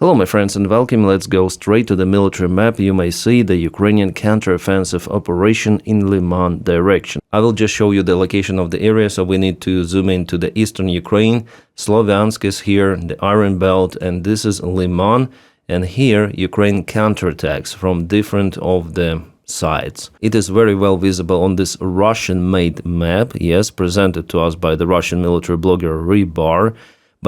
Hello my friends and welcome. Let's go straight to the military map. You may see the Ukrainian counteroffensive operation in Leman direction. I will just show you the location of the area, so we need to zoom into the eastern Ukraine. Sloviansk is here, the Iron Belt, and this is Leman. And here Ukraine counterattacks from different of the sides. It is very well visible on this Russian-made map, yes, presented to us by the Russian military blogger Rebar.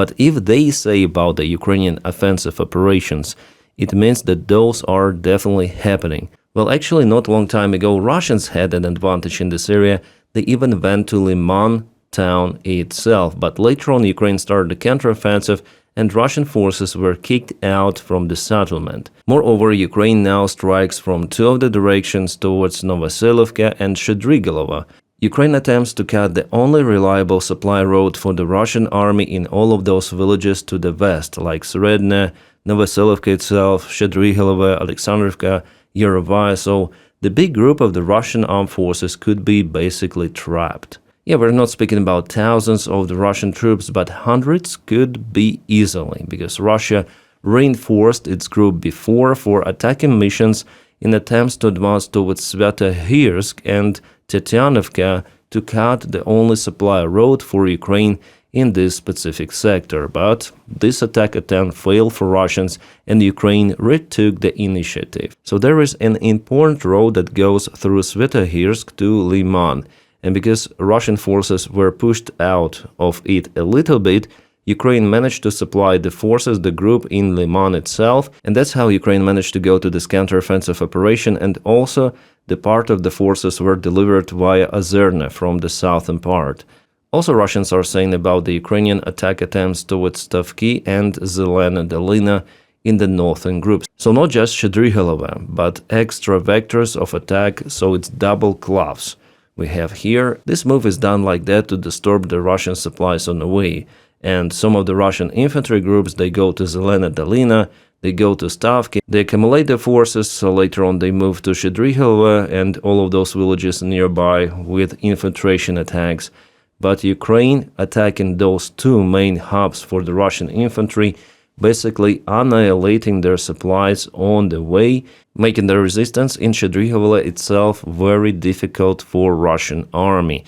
But if they say about the Ukrainian offensive operations, it means that those are definitely happening. Well, actually, not a long time ago, Russians had an advantage in this area. They even went to Leman town itself. But later on, Ukraine started the counteroffensive, and Russian forces were kicked out from the settlement. Moreover, Ukraine now strikes from two of the directions towards Novoselyovka and Shchedrigolova. Ukraine attempts to cut the only reliable supply road for the Russian army in all of those villages to the west, like Seredne, Novoselyovka itself, Shchedrigolova, Alexandrivka, Yarovaya, so the big group of the Russian armed forces could be basically trapped. Yeah, we're not speaking about thousands of the Russian troops, but hundreds could be easily, because Russia reinforced its group before for attacking missions in attempts to advance towards Svyatogirsk and Tatianovka to cut the only supply road for Ukraine in this specific sector. But this attack attempt failed for Russians, and Ukraine retook the initiative. So there is an important road that goes through Svyatogirsk to Lyman. And because Russian forces were pushed out of it a little bit, Ukraine managed to supply the forces, the group in Leman itself, and that's how Ukraine managed to go to this counteroffensive operation, and also the part of the forces were delivered via Ozerna from the southern part. Also, Russians are saying about the Ukrainian attack attempts towards Stavki and Zelena Dolina in the northern groups. So not just Shchedrigolova, but extra vectors of attack, so it's double claws we have here. This move is done like that to disturb the Russian supplies on the way. And some of the Russian infantry groups, they go to Zelena Dolina, they go to Stavki, they accumulate their forces, so later on they move to Shchedrigolova and all of those villages nearby with infiltration attacks. But Ukraine, attacking those two main hubs for the Russian infantry, basically annihilating their supplies on the way, making the resistance in Shchedrigolova itself very difficult for Russian army.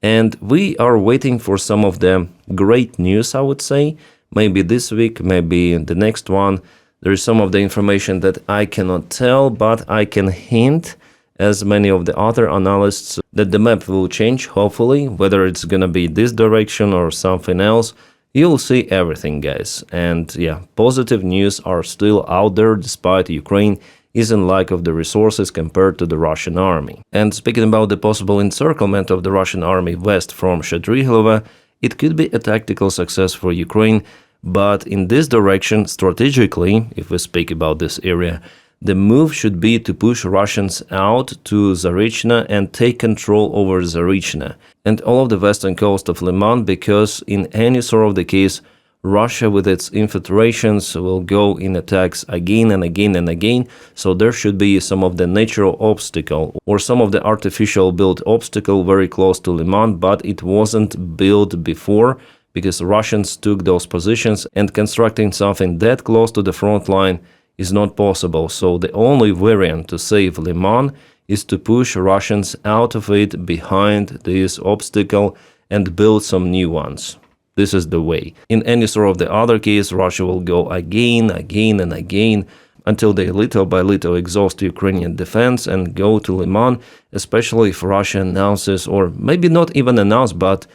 And we are waiting for some of the great news, I would say. Maybe this week, maybe the next one. There is some of the information that I cannot tell, but I can hint, as many of the other analysts, that the map will change, hopefully. Whether it's gonna be this direction or something else, you'll see everything, guys. And yeah, positive news are still out there, despite Ukraine is in lack of the resources compared to the Russian army. And speaking about the possible encirclement of the Russian army west from Shchedrigolova, it could be a tactical success for Ukraine, but in this direction, strategically, if we speak about this area, the move should be to push Russians out to Zarychna and take control over Zarychna and all of the western coast of Leman, because in any sort of the case, Russia with its infiltrations will go in attacks again and again and again, so there should be some of the natural obstacle or some of the artificial built obstacle very close to Leman, but it wasn't built before because Russians took those positions, and constructing something that close to the front line is not possible. So the only variant to save Leman is to push Russians out of it behind this obstacle and build some new ones. This is the way. In any sort of the other case, Russia will go again and again until they little by little exhaust Ukrainian defense and go to Leman, especially if Russia announces, or maybe not even announce, but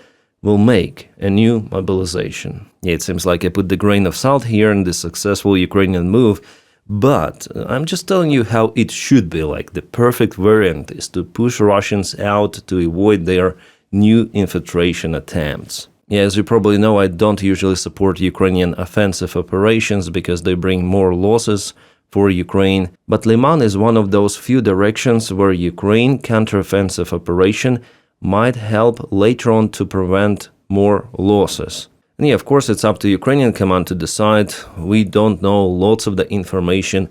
will make a new mobilization. Yeah, it seems like I put the grain of salt here in this successful Ukrainian move, but I'm just telling you how it should be. Like, the perfect variant is to push Russians out to avoid their new infiltration attempts. Yeah, as you probably know, I don't usually support Ukrainian offensive operations because they bring more losses for Ukraine. But Leman is one of those few directions where Ukraine counteroffensive operation might help later on to prevent more losses. And yeah, of course, it's up to Ukrainian command to decide. We don't know lots of the information,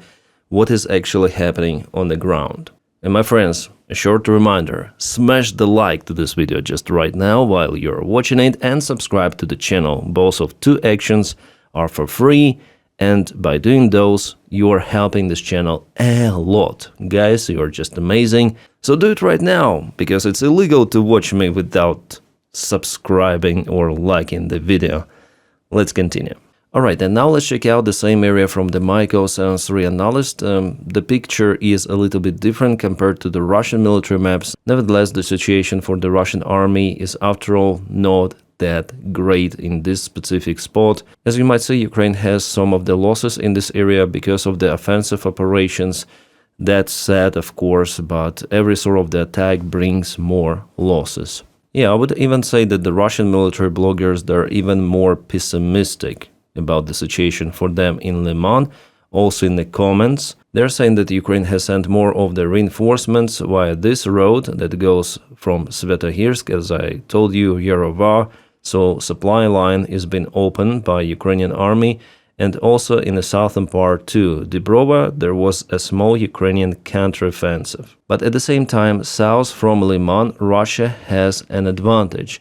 what is actually happening on the ground. And my friends, a short reminder, smash the like to this video just right now while you're watching it and subscribe to the channel. Both of two actions are for free And by doing those, you are helping this channel a lot. Guys, you are just amazing. So do it right now, because it's illegal to watch me without subscribing or liking the video. Let's continue. Alright, and now let's check out the same area from the Majakovsk 3 analyst. The picture is a little bit different compared to the Russian military maps. Nevertheless, the situation for the Russian army is after all not that great in this specific spot. As you might see, Ukraine has some of the losses in this area because of the offensive operations. That's sad, of course, but every sort of the attack brings more losses. Yeah, I would even say that the Russian military bloggers, they're even more pessimistic about the situation for them in Leman. Also in the comments, they're saying that Ukraine has sent more of the reinforcements via this road that goes from Svetohirsk, as I told you, Yarova. So supply line is being opened by Ukrainian army, and also in the southern part to Dibrova there was a small Ukrainian counteroffensive. But at the same time, south from Lyman, Russia has an advantage.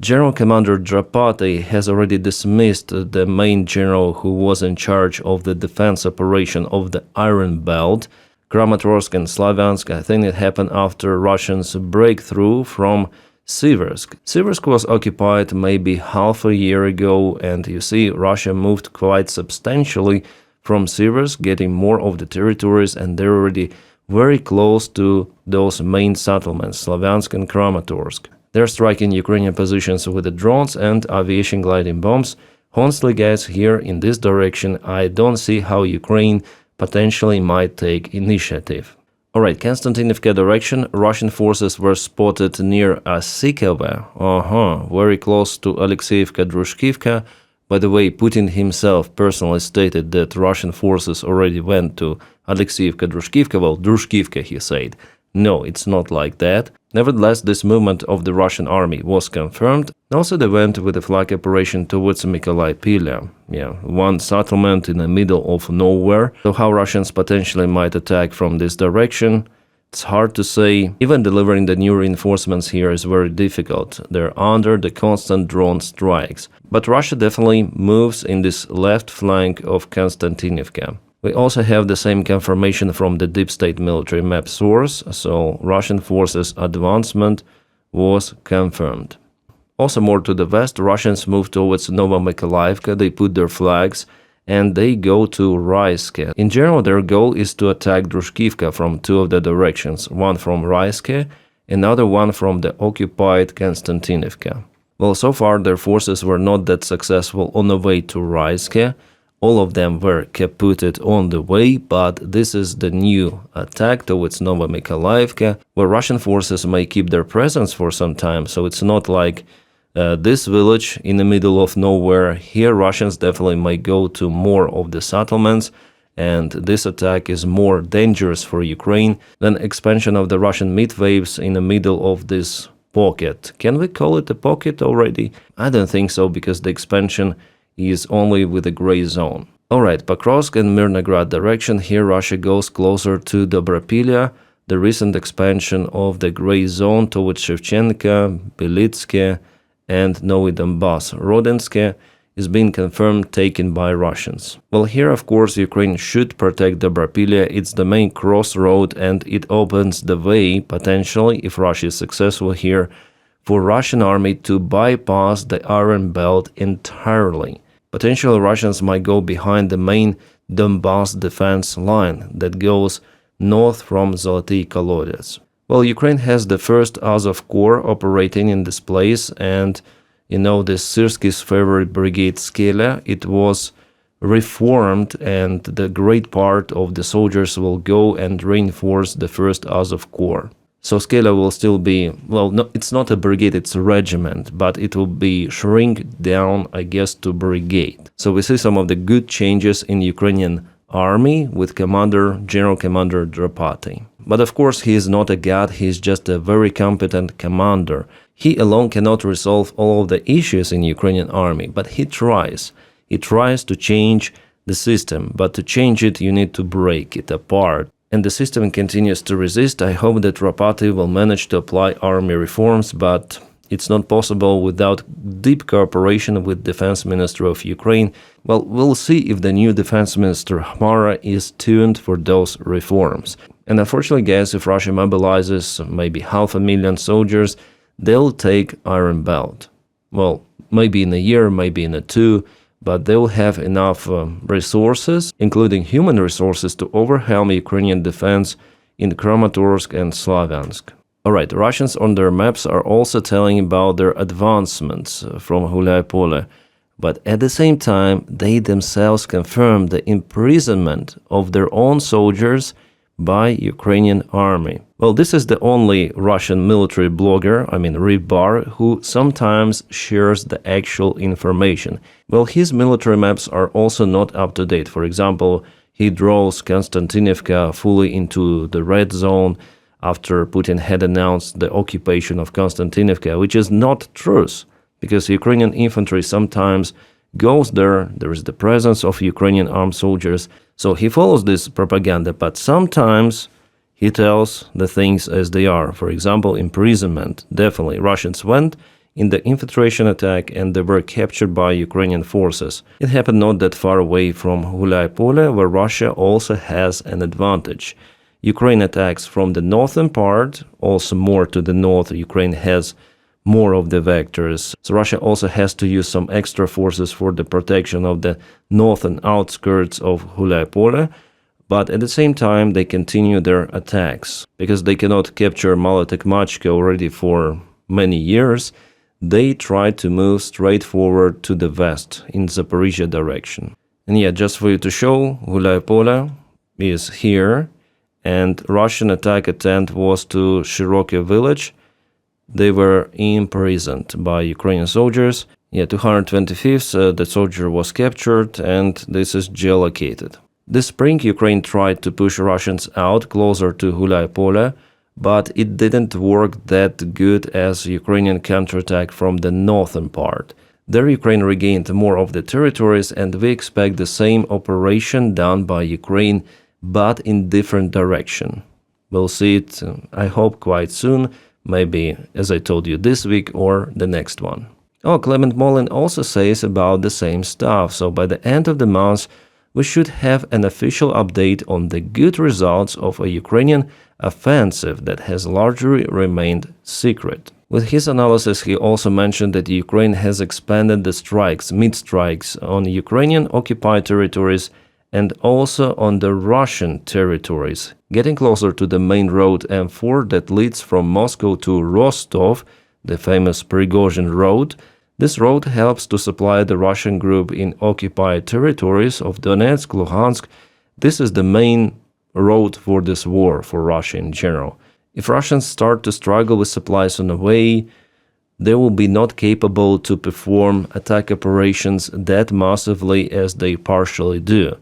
General Commander Drapati has already dismissed the main general who was in charge of the defense operation of the Iron Belt, Kramatorsk and Slavyansk. I think it happened after Russians' breakthrough from Siversk. Siversk was occupied maybe half a year ago, and you see Russia moved quite substantially from Siversk, getting more of the territories, and they're already very close to those main settlements, Slavyansk and Kramatorsk. They're striking Ukrainian positions with the drones and aviation gliding bombs. Honestly, guys, here in this direction, I don't see how Ukraine potentially might take initiative. Alright, Constantinfka direction, Russian forces were spotted near Asikova, very close to Alexeyevka-Drushkivka. By the way, Putin himself personally stated that Russian forces already went to Alexeyevka-Drushkivka, well, Drushkivka, he said. No, it's not like that. Nevertheless, this movement of the Russian army was confirmed. Also, they went with a flag operation towards Mykolaiv. Yeah, one settlement in the middle of nowhere. So how Russians potentially might attack from this direction, it's hard to say. Even delivering the new reinforcements here is very difficult. They're under the constant drone strikes. But Russia definitely moves in this left flank of Constantinfka. We also have the same confirmation from the deep state military map source, so Russian forces' advancement was confirmed. Also more to the west, Russians move towards Novomykolaivka, they put their flags, and they go to Raiske. In general, their goal is to attack Drushkivka from two of the directions, one from Raiske, another one from the occupied Constantinivka. Well, so far their forces were not that successful on the way to Raiske. All of them were kaputted on the way, but this is the new attack towards Novomykolaivka, where Russian forces may keep their presence for some time, so it's not like this village in the middle of nowhere. Here Russians definitely may go to more of the settlements, and this attack is more dangerous for Ukraine than expansion of the Russian mid-waves in the middle of this pocket. Can we call it a pocket already? I don't think so, because the expansion is only with a gray zone. Alright, Pokrovsk and Mirnograd direction, here Russia goes closer to Dobropilya. The recent expansion of the gray zone towards Shevchenka, Belitske and Novy Donbass, Rodenske, is being confirmed taken by Russians. Well, here of course Ukraine should protect Dobropilya, it's the main crossroad and it opens the way, potentially, if Russia is successful here, for Russian army to bypass the Iron Belt entirely. Potentially Russians might go behind the main Donbass defense line that goes north from Zoloty Kolodets. Well, Ukraine has the first Azov Corps operating in this place, and you know, the Syrsky's favorite brigade Skela, it was reformed, and the great part of the soldiers will go and reinforce the first Azov Corps. So Skela will still be, well, no, it's not a brigade, it's a regiment, but it will be shrink down, I guess, to brigade. So we see some of the good changes in Ukrainian army with General Commander Drapati. But of course, he is not a god, he is just a very competent commander. He alone cannot resolve all of the issues in Ukrainian army, but he tries. He tries to change the system, but to change it, you need to break it apart. And the system continues to resist. I hope that Drapati will manage to apply army reforms, but It's not possible without deep cooperation with Defense Ministry of Ukraine. Well, we'll see if the new Defense Minister Hmara is tuned for those reforms. And unfortunately, guys, if Russia mobilizes maybe 500,000 soldiers, they'll take Iron Belt. Well, maybe in a year, maybe in a two, but they will have enough resources, including human resources, to overwhelm Ukrainian defense in Kramatorsk and Slavyansk. Alright, Russians on their maps are also telling about their advancements from Ghulyai-Pole, but at the same time, they themselves confirm the imprisonment of their own soldiers by Ukrainian army. Well, this is the only Russian military blogger, Rybar, who sometimes shares the actual information. Well, his military maps are also not up to date. For example, he draws Constantinfka fully into the red zone after Putin had announced the occupation of Constantinfka, which is not truth, because Ukrainian infantry sometimes goes there, there is the presence of Ukrainian armed soldiers, so he follows this propaganda, but sometimes he tells the things as they are. For example, imprisonment. Definitely, Russians went in the infiltration attack and they were captured by Ukrainian forces. It happened not that far away from Ghulyai-Pole, where Russia also has an advantage. Ukraine attacks from the northern part, also more to the north. Ukraine has more of the vectors. So Russia also has to use some extra forces for the protection of the northern outskirts of Ghulyai-Pole, but at the same time they continue their attacks. Because they cannot capture Mala-Tokmachka already for many years, they try to move straight forward to the west in Zaporizhia direction. And yeah, just for you to show, Ghulyai-Pole is here, and Russian attack attempt was to Shiroki village. They were imprisoned by Ukrainian soldiers. Yeah, 225th, the soldier was captured, and this is geolocated. This spring, Ukraine tried to push Russians out closer to Ghulyai-Pole, but it didn't work that good as Ukrainian counterattack from the northern part. There Ukraine regained more of the territories, and we expect the same operation done by Ukraine, but in different direction. We'll see it, I hope, quite soon. Maybe, as I told you, this week or the next one. Oh, Clement Molin also says about the same stuff, so by the end of the month, we should have an official update on the good results of a Ukrainian offensive that has largely remained secret. With his analysis, he also mentioned that Ukraine has expanded the strikes, mid-strikes, on Ukrainian occupied territories and also on the Russian territories, getting closer to the main road M4 that leads from Moscow to Rostov, the famous Prigozhin road. This road helps to supply the Russian group in occupied territories of Donetsk, Luhansk. This is the main road for this war for Russia in general. If Russians start to struggle with supplies on the way, they will be not capable to perform attack operations that massively as they partially do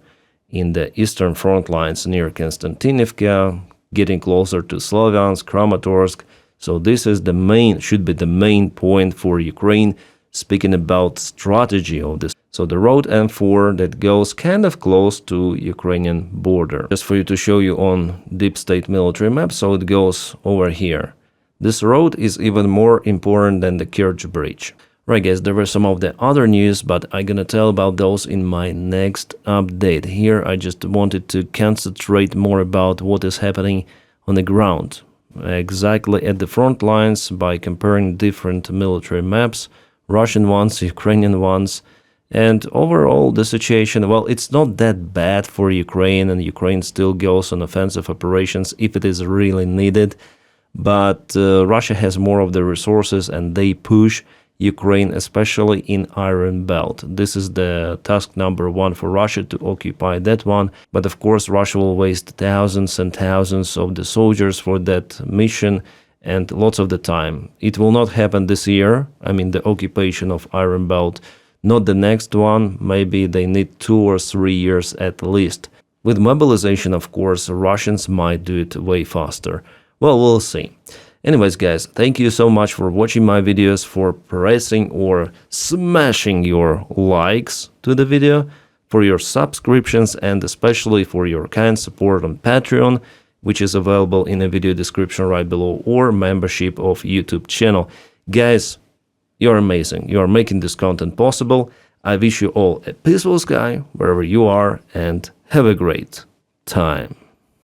in the eastern front lines near Constantinfka, getting closer to Slavyansk, Kramatorsk. So this is the main, should be the main point for Ukraine, speaking about strategy of this. So the road M4 that goes kind of close to Ukrainian border. Just for you to show you on deep state military map, so it goes over here. This road is even more important than the Kerch Bridge. Right guys, there were some of the other news, but I'm gonna tell about those in my next update. Here I just wanted to concentrate more about what is happening on the ground, exactly at the front lines, by comparing different military maps, Russian ones, Ukrainian ones, and overall the situation, well, it's not that bad for Ukraine, and Ukraine still goes on offensive operations if it is really needed, but Russia has more of the resources and they push Ukraine, especially in Iron Belt. This is the task number one for Russia, to occupy that one. But of course, Russia will waste thousands and thousands of the soldiers for that mission and lots of the time. It will not happen this year, the occupation of Iron Belt. Not the next one, maybe they need 2 or 3 years at least. With mobilization, of course, Russians might do it way faster. Well, we'll see. Anyways, guys, thank you so much for watching my videos, for pressing or smashing your likes to the video, for your subscriptions, and especially for your kind support on Patreon, which is available in the video description right below, or membership of YouTube channel. Guys, you're amazing. You are making this content possible. I wish you all a peaceful sky wherever you are and have a great time.